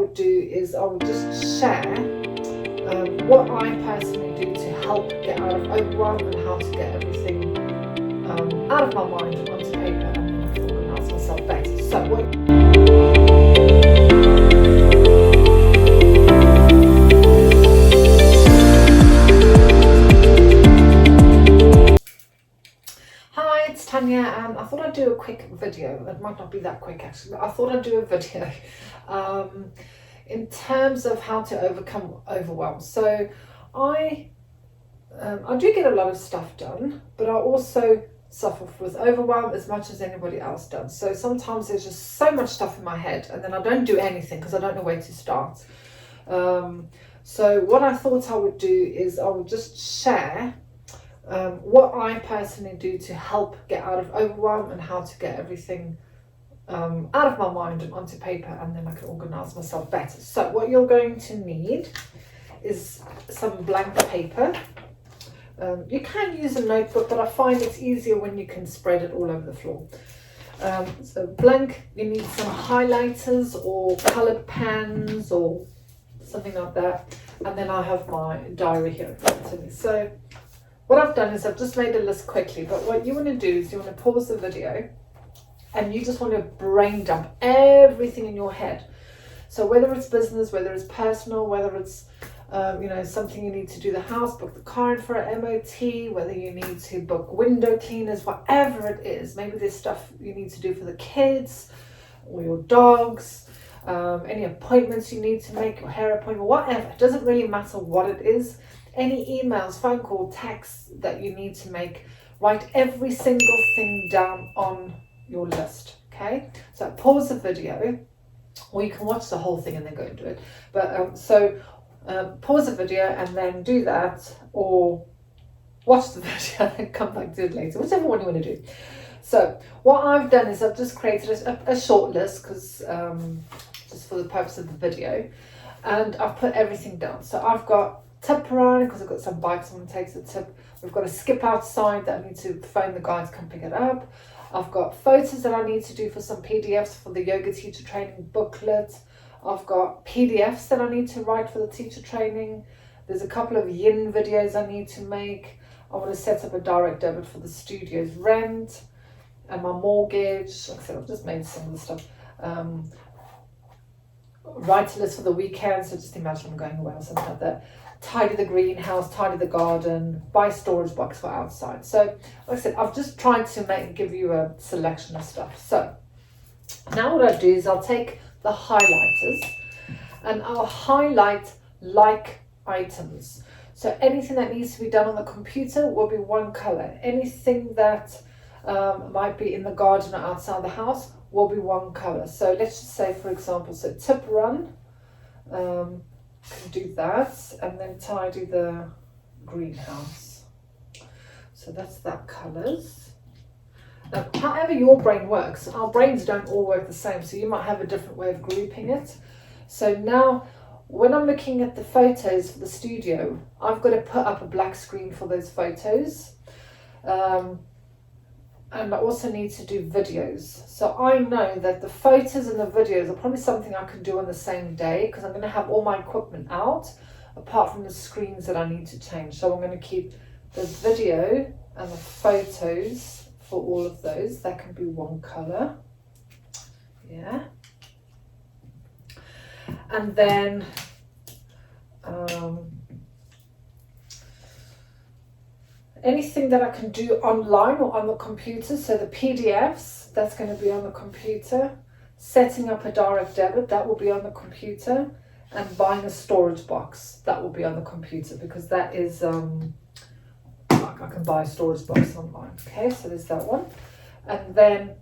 would do is I would just share what I personally do to help get out of overwhelm and how to get everything out of my mind onto paper and then organise myself better. So Hi, it's Tanya, and I thought I'd do a quick video. It might not be that quick actually, but I thought I'd do a video in terms of how to overcome overwhelm. So I do get a lot of stuff done, but I also suffer with overwhelm as much as anybody else does. So sometimes there's just so much stuff in my head and then I don't do anything because I don't know where to start. So what I thought I would do is I would just share what I personally do to help get out of overwhelm and how to get everything out of my mind and onto paper, and then I can organise myself better. So what you're going to need is some blank paper. You can use a notebook, but I find it's easier when you can spread it all over the floor. So blank, you need some highlighters or coloured pens or something like that. And then I have my diary here in front of me. So what I've done is I've just made a list quickly, but what you want to do is you want to pause the video and you just want to brain dump everything in your head. So whether it's business, whether it's personal, whether it's something you need to do the house, book the car in for an MOT, whether you need to book window cleaners, whatever it is. Maybe there's stuff you need to do for the kids or your dogs, any appointments you need to make, your hair appointment, whatever. It doesn't really matter what it is. Any emails, phone call, texts that you need to make, write every single thing down on your list, okay? So pause the video, or you can watch the whole thing and then go and do it. But pause the video and then do that, or watch the video and come back to it later, whichever one you want to do. So what I've done is I've just created a short list, because just for the purpose of the video, and I've put everything down. So I've got tip around because I've got some bikes someone takes a tip. We've got a skip outside that I need to phone the guy to come pick it up. I've got photos that I need to do for some PDFs for the yoga teacher training booklet. I've got PDFs that I need to write for the teacher training. There's a couple of yin videos I need to make. I want to set up a direct debit for the studio's rent and my mortgage. Like I said, I've just made some of the stuff. Write a list for the weekend, so just imagine I'm going away or something like that. Tidy the greenhouse, tidy the garden, buy storage box for outside. So like I said, I've just tried to give you a selection of stuff. So now what I do is I'll take the highlighters and I'll highlight like items. So anything that needs to be done on the computer will be one color. Anything that might be in the garden or outside the house will be one color. So let's just say, for example, so tip run, can do that, and then tidy the greenhouse. So that's that colors. Now, however your brain works, our brains don't all work the same, so you might have a different way of grouping it. So now when I'm looking at the photos for the studio, I've got to put up a black screen for those photos. And I also need to do videos. So I know that the photos and the videos are probably something I can do on the same day, because I'm going to have all my equipment out, apart from the screens that I need to change. So I'm going to keep the video and the photos for all of those. That can be one color. Yeah. And then anything that I can do online or on the computer, so the PDFs, that's going to be on the computer. Setting up a direct debit, that will be on the computer. And buying a storage box, that will be on the computer, because that is, I can buy a storage box online. Okay, so there's that one. And then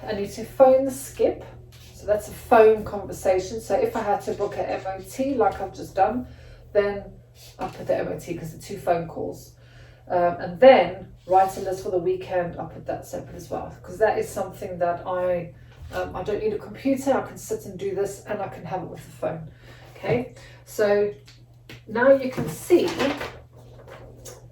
I need to phone the skip. So that's a phone conversation. So if I had to book an MOT like I've just done, then I'll put the MOT because it's 2 phone calls. And then write a list for the weekend. I'll put that separate as well, because that is something that I don't need a computer. I can sit and do this, and I can have it with the phone. Okay, so now you can see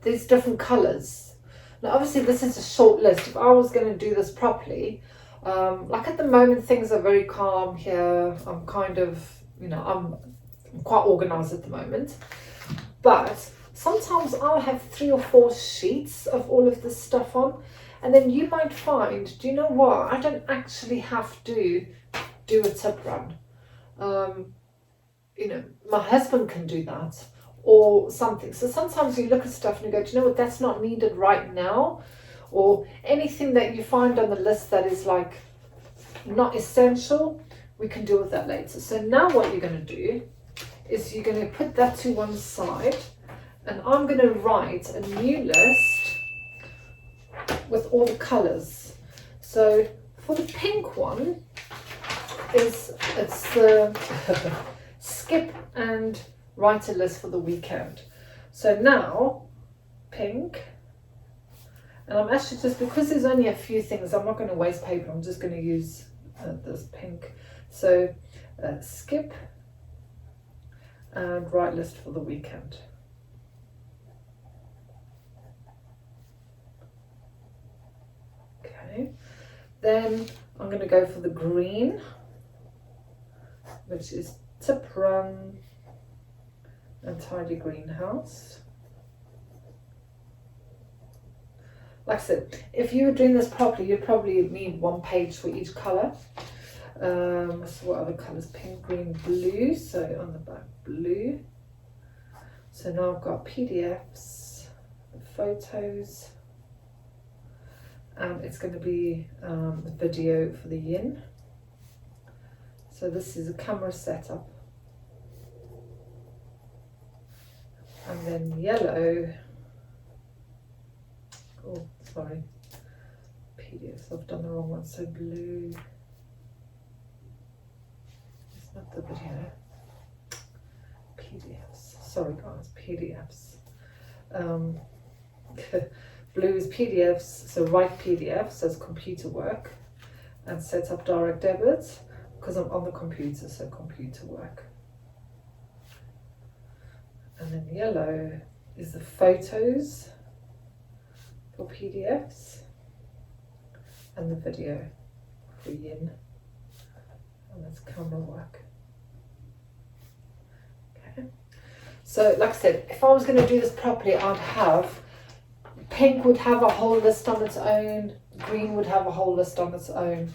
these different colors. Now obviously this is a short list. If I was going to do this properly, Like at the moment, things are very calm here. I'm kind of, I'm quite organized at the moment. But sometimes I'll have 3 or 4 sheets of all of this stuff on. And then you might find, do you know what? I don't actually have to do a tip run. My husband can do that or something. So sometimes you look at stuff and you go, do you know what? That's not needed right now. Or anything that you find on the list that is like not essential, we can deal with that later. So now what you're going to do is you're going to put that to one side, and I'm going to write a new list with all the colours. So for the pink one, it's the skip and write a list for the weekend. So now pink, and I'm actually just, because there's only a few things, I'm not going to waste paper, I'm just going to use this pink. So skip and write list for the weekend. Okay, then I'm going to go for the green, which is tip run and tidy greenhouse. Like I said, if you were doing this properly, you'd probably need 1 page for each colour. So what other colours? Pink, green, blue. So on the back, blue. So now I've got PDFs, photos, and it's going to be a video for the yin. So this is a camera setup. And then yellow. Oh, sorry. PDFs, I've done the wrong one. So blue. It's not the video. PDFs. Sorry guys, PDFs. Blue is PDFs, so write PDFs as computer work and set up direct debits because I'm on the computer, so computer work. And then yellow is the photos for PDFs and the video for yin, and that's camera work. Okay, so like I said, if I was going to do this properly, I'd have pink would have a whole list on its own, green would have a whole list on its own,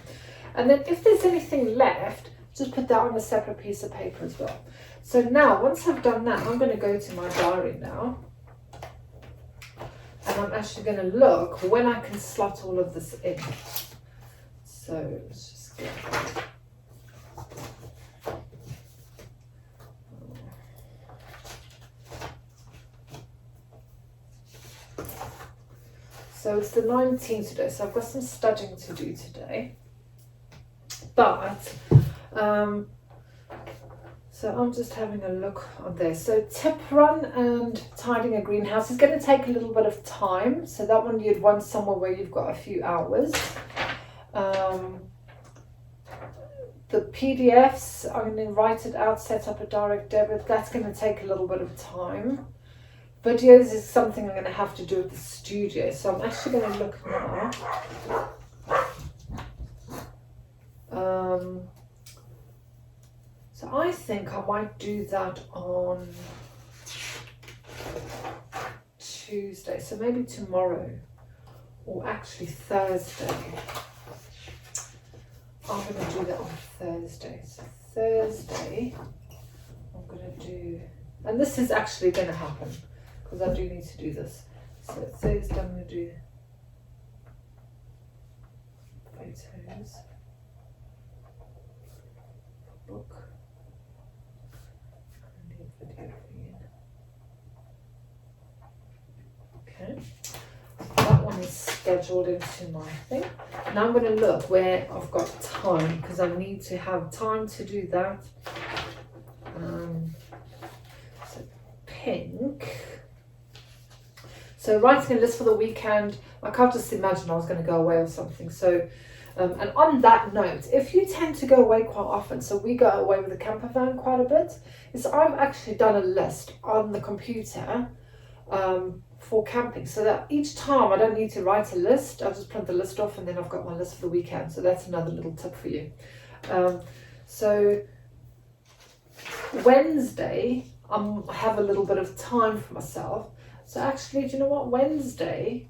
and then if there's anything left, just put that on a separate piece of paper as well. So now once I've done that, I'm going to go to my diary now. And I'm actually going to look when I can slot all of this in. So let's just get so it's the 19th today, so I've got some studying to do today. But so I'm just having a look on there. So tip run and tidying a greenhouse is going to take a little bit of time. So that one you'd want somewhere where you've got a few hours. The PDFs, I'm going to write it out, set up a direct debit. That's going to take a little bit of time. Videos is something I'm going to have to do at the studio. So I'm actually going to look now. So I think I might do that on Tuesday, so maybe tomorrow, or actually Thursday. I'm going to do that on Thursday. So Thursday, I'm going to do, and this is actually going to happen, because I do need to do this. So Thursday I'm going to do photos, book. Video for you. Okay, that one is scheduled into my thing. Now I'm going to look where I've got time, because I need to have time to do that. So pink. So writing a list for the weekend, I can't just imagine I was going to go away or something. So and on that note, if you tend to go away quite often, so we go away with the camper van quite a bit, is I've actually done a list on the computer for camping, so that each time I don't need to write a list. I'll just print the list off and then I've got my list for the weekend. So that's another little tip for you. So Wednesday, I have a little bit of time for myself. So actually, do you know what? Wednesday,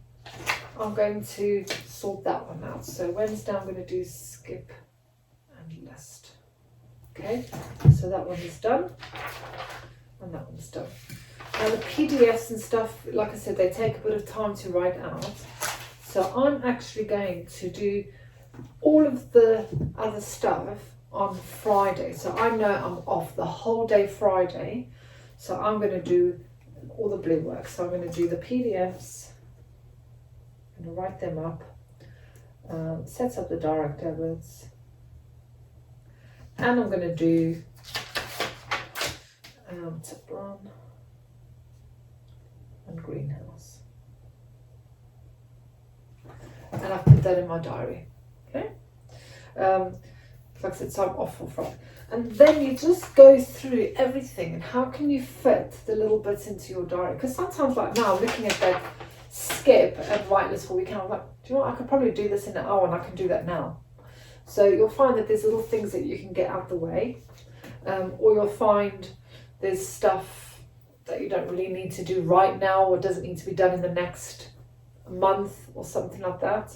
I'm going to sort that one out. So Wednesday, I'm going to do skip and list. Okay, so that one is done. And that one's done. Now the PDFs and stuff, like I said, they take a bit of time to write out. So I'm actually going to do all of the other stuff on Friday. So I know I'm off the whole day Friday. So I'm going to do all the blue work. So I'm going to do the PDFs. I'm going to write them up. Set up the direct debits. And I'm going to do tip run and greenhouse. And I've put that in my diary. Okay. Like I said, so I'm off for Friday. And then you just go through everything and how can you fit the little bits into your diary? Because sometimes, like now, looking at that skip and write list for weekend, I'm like, do you know what? I could probably do this in an hour and I can do that now. So you'll find that there's little things that you can get out the way, or you'll find there's stuff that you don't really need to do right now or doesn't need to be done in the next month or something like that.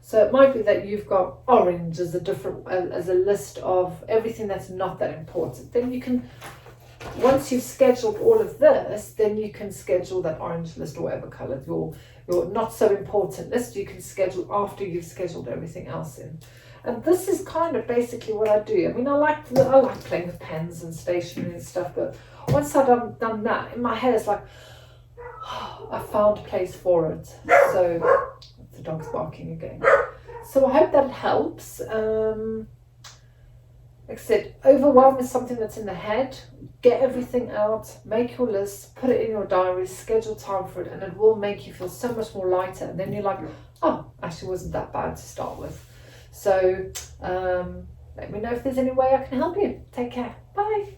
So it might be that you've got orange as a list of everything that's not that important. Then you can, once you've scheduled all of this, then you can schedule that orange list or whatever colour, your not so important list, you can schedule after you've scheduled everything else in. And this is kind of basically what I do. I mean, I like playing with pens and stationery and stuff, but once I've done that, in my head it's like, oh, I found a place for it. So the dog's barking again. So I hope that helps. Like I said, overwhelm is something that's in the head. Get everything out, make your list, put it in your diary, schedule time for it, and it will make you feel so much more lighter. And then you're like, oh, actually wasn't that bad to start with. So let me know if there's any way I can help you. Take care. Bye.